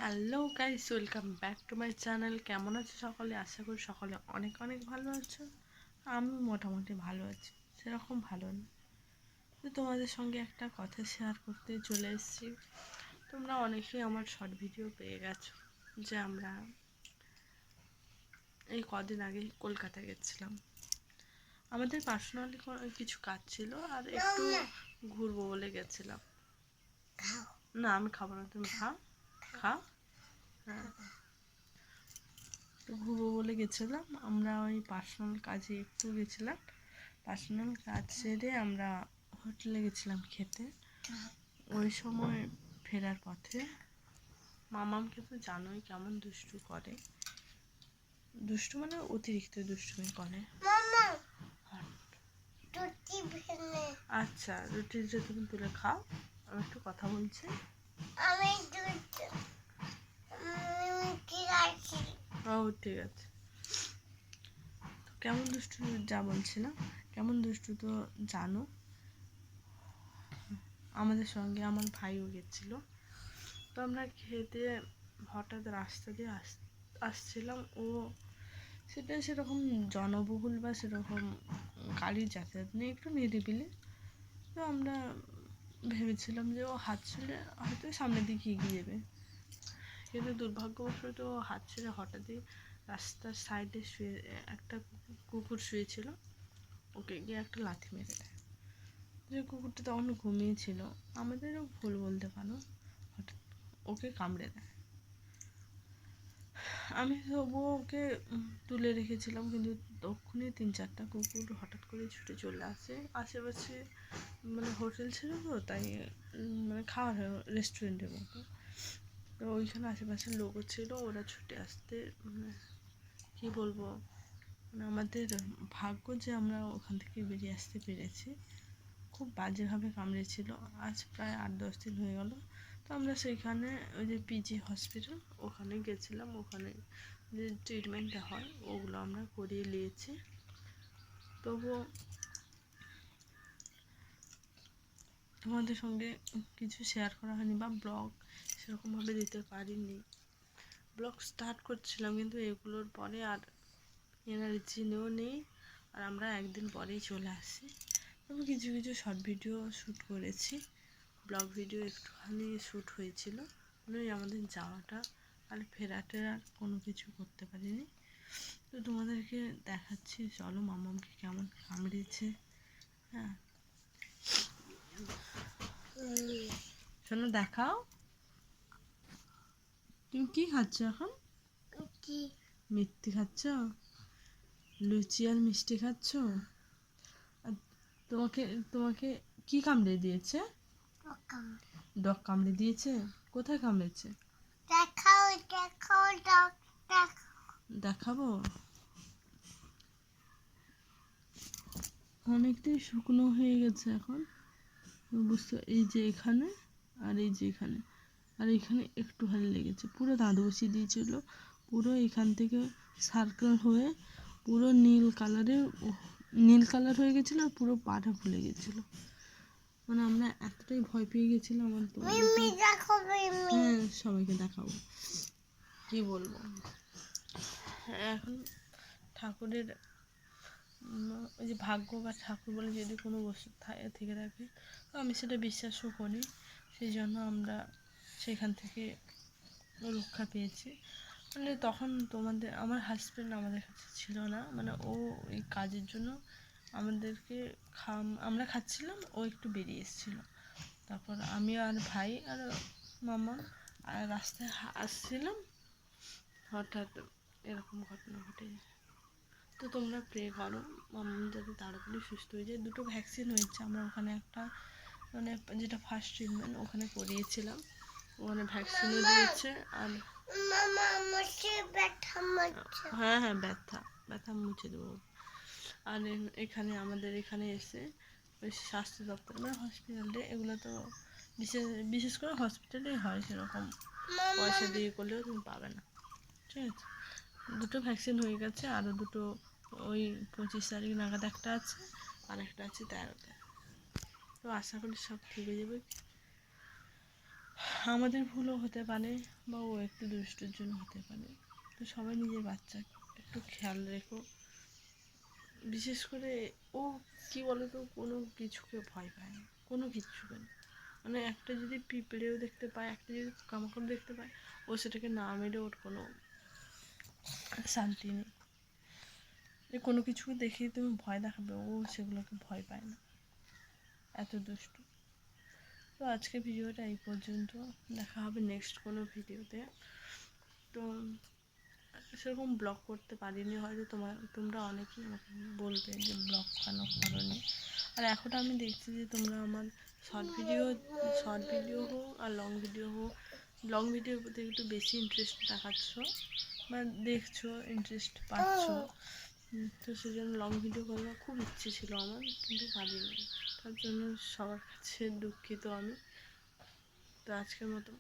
Hello guys, welcome back to my channel. কেমন আছো সকলে? আশা করি সকলে অনেক অনেক ভালো আছো। আমি মোটামুটি ভালো আছি, সেরকম ভালো না। তো তোমাদের সঙ্গে একটা কথা শেয়ার করতে চলে এসেছি। তোমরা অনেকেই আমার শর্ট ভিডিও পেয়ে গেছো যে আমরা এই কদিন আগে কলকাতা গেছিলাম। আমাদের পার্সোনালি কিছু কাজ ছিল আর একটু ঘুরবো বলে গেছিলাম। না, আমি খাবো না, তুমি খাও। হ্যাঁ, তো ঘুরবো বলে গেছিলাম আমরা। ওই পার্সোনাল কাজে একটু গেছিলাম। পার্সোনাল কাজ সেরে আমরা হোটেলে গেছিলাম খেতে। ওই সময় ফেরার পথে মামামকে তো জানোই কেমন দুষ্টু করে। দুষ্টু মানে অতিরিক্ত দুষ্টুমি করে। আচ্ছা, রুটিটা তুমি তুলে খাও, আমি একটু কথা বলছি। ও ঠিক আছে। কেমন দুষ্টু যা বলছিলাম, কেমন দুষ্টু তো জানো। আমাদের সঙ্গে আমার ভাইও গেছিল। তো আমরা খেতে হঠাৎ রাস্তা দিয়ে আসছিলাম। ও সেটা সেরকম জনবহুল বা সেরকম গাড়ির যাতায়াত নেই, একটু নিরিবিলি। তো আমরা ভেবেছিলাম যে ও হাত ছেড়ে হয়তো সামনের দিকে এগিয়ে যাবে, কিন্তু দুর্ভাগ্যবশত ও হাত ছেড়ে হঠাৎই রাস্তার সাইডে শুয়ে একটা কুকুর শুয়েছিল, ওকে গিয়ে একটা লাথি মেরে দেয়। যে কুকুরটা তখন ঘুমিয়েছিল, আমাদেরও ভুল বলতে পারো, হঠাৎ ওকে কামড়ে দেয়। আমি তবুও ওকে তুলে রেখেছিলাম, কিন্তু তখনই 3-4টা কুকুর হঠাৎ করে ছুটে চলে আসে। আশেপাশে মানে হোটেল ছিল তো, তাই মানে খাওয়ার রেস্টুরেন্টের মতো। তো ওইখানে আশেপাশের লোকও ছিল, ওরা ছুটে আসতে মানে কী বলবো, মানে আমাদের ভাগ্য যে আমরা ওখান থেকে বেরিয়ে আসতে পেরেছি। খুব বাজেভাবে কামড়েছিল। আজ প্রায় 8-10 দিন হয়ে গেল। তো আমরা সেইখানে ওই যে পিজি হসপিটাল ওখানে গেছিলাম। ওখানে যে ট্রিটমেন্টটা হয় ওগুলো আমরা করিয়ে নিয়েছি। তবুও তোমাদের সঙ্গে কিছু শেয়ার করা হয়নি বা ব্লগ সেরকমভাবে দিতে পারিনি। ব্লগ স্টার্ট করছিলাম, কিন্তু এগুলোর পরে আর এনার্জিও নেই, আর আমরা একদিন পরেই চলে আসি। তবে কিছু কিছু শর্ট ভিডিও শ্যুট করেছি, ব্লগ ভিডিও একটুখানি শ্যুট হয়েছিল। মানে আমাদের যাওয়াটা আর ফেরাটা আর কোনো কিছু করতে পারিনি। তো তোমাদেরকে দেখাচ্ছি, চলো মামামকে কেমন কামড়িয়েছে। হ্যাঁ শোনো, দেখাও। তুমি কি খাচ্ছ এখন? মিষ্টি খাচ্ছ? লুচি আর মিষ্টি খাচ্ছ? আর তোমাকে তোমাকে কি কামড়ে দিয়েছে? ডগ কামড়ে দিয়েছে? কোথায় কামড়েছে? দেখাবো। অনেকটাই শুকনো হয়ে গেছে এখন, বুঝতে। এই যে এখানে, আর এই যে এখানে, আর এখানে একটুখানি লেগেছে। পুরো দাঁত বসিয়ে দিয়েছিল, পুরো এখান থেকে সার্কেল হয়ে পুরো নীল কালার হয়ে গেছিলো, আর পুরো পাটা ফুলে গেছিলো। মানে আমরা এতটাই ভয় পেয়ে গেছিলাম। হ্যাঁ, সবাইকে দেখাবো। কি বলবো, এখন ঠাকুরের ওই যে ভাগ্য বা ঠাকুর বলে যদি কোনো বস্তু থেকে থাকে, তো আমি সেটা বিশ্বাসও করি। সেই জন্য আমরা সেখান থেকে রক্ষা পেয়েছি। মানে তখন আমার হাজব্যান্ড আমাদের কাছে ছিল না, মানে ও এই কাজের জন্য আমাদেরকে আমরা খাচ্ছিলাম, ও একটু বেরিয়ে এসেছিলো। তারপর আমি আর ভাই আর মামা আর রাস্তায় আসছিলাম, হঠাৎ এরকম ঘটনা ঘটে যায়। তো তোমরা প্রে করো মাম্মাম যাতে তাড়াতাড়ি সুস্থ হয়ে যায়। 2টো ভ্যাকসিন হয়েছে, আমরা ওখানে একটা মানে যেটা ফার্স্ট ট্রিটমেন্ট ওখানে করিয়েছিলাম, ওখানে ভ্যাকসিনও দিয়েছে। আর হ্যাঁ হ্যাঁ, ব্যথা মুছে দেবো। আর এখানে আমাদের এখানে এসে ওই স্বাস্থ্য দপ্তর মানে হসপিটালে, এগুলো তো বিশেষ করে হসপিটালেই হয়, সেরকম পয়সা দিয়ে করলেও তুমি পাবে না। ঠিক আছে, 2টো ভ্যাকসিন হয়ে গেছে, আরও 2টো ওই 25 তারিখ নাগাদ একটা আছে, আর একটা আছে 13তে। তো আশা করি সব ঠিক হয়ে যাবে। আমাদের ভুলও হতে পারে বা ও একটু দুষ্টুর জন্য হতে পারে। তো সবাই নিজের বাচ্চা একটু খেয়াল রেখো। বিশেষ করে ও কী বলো তো, কোনো কিছুকে ভয় পায় না, কোনো কিচ্ছুকে না। মানে একটা যদি পিঁপড়েও দেখতে পায়, একটা যদি পোকামাকড় দেখতে পায়, ও সেটাকে না মেরে ওর কোনো শান্তি নেই। যে কোনো কিছুকে দেখেই তুমি ভয় দেখাবে, ও সেগুলোকে ভয় পায় না, এত দুষ্টু। তো আজকে ভিডিওটা এই পর্যন্ত, দেখা হবে নেক্সট কোনো ভিডিওতে। তো সেরকম ব্লগ করতে পারিনি, হয়তো তোমরা অনেকেই আমাকে বলবে যে ব্লগ কেন করোনি। আর এখন আমি দেখছি যে তোমরা আমার শর্ট ভিডিও হোক আর লং ভিডিওর প্রতি একটু বেশি ইন্টারেস্ট দেখাচ্ছ বা দেখছো, ইন্টারেস্ট পাচ্ছ। তো সেই জন্য লং ভিডিও করার খুব ইচ্ছে ছিল আমার, কিন্তু পারিনি। তার জন্য সবার কাছে দুঃখিত আমি। তো আজকের মতো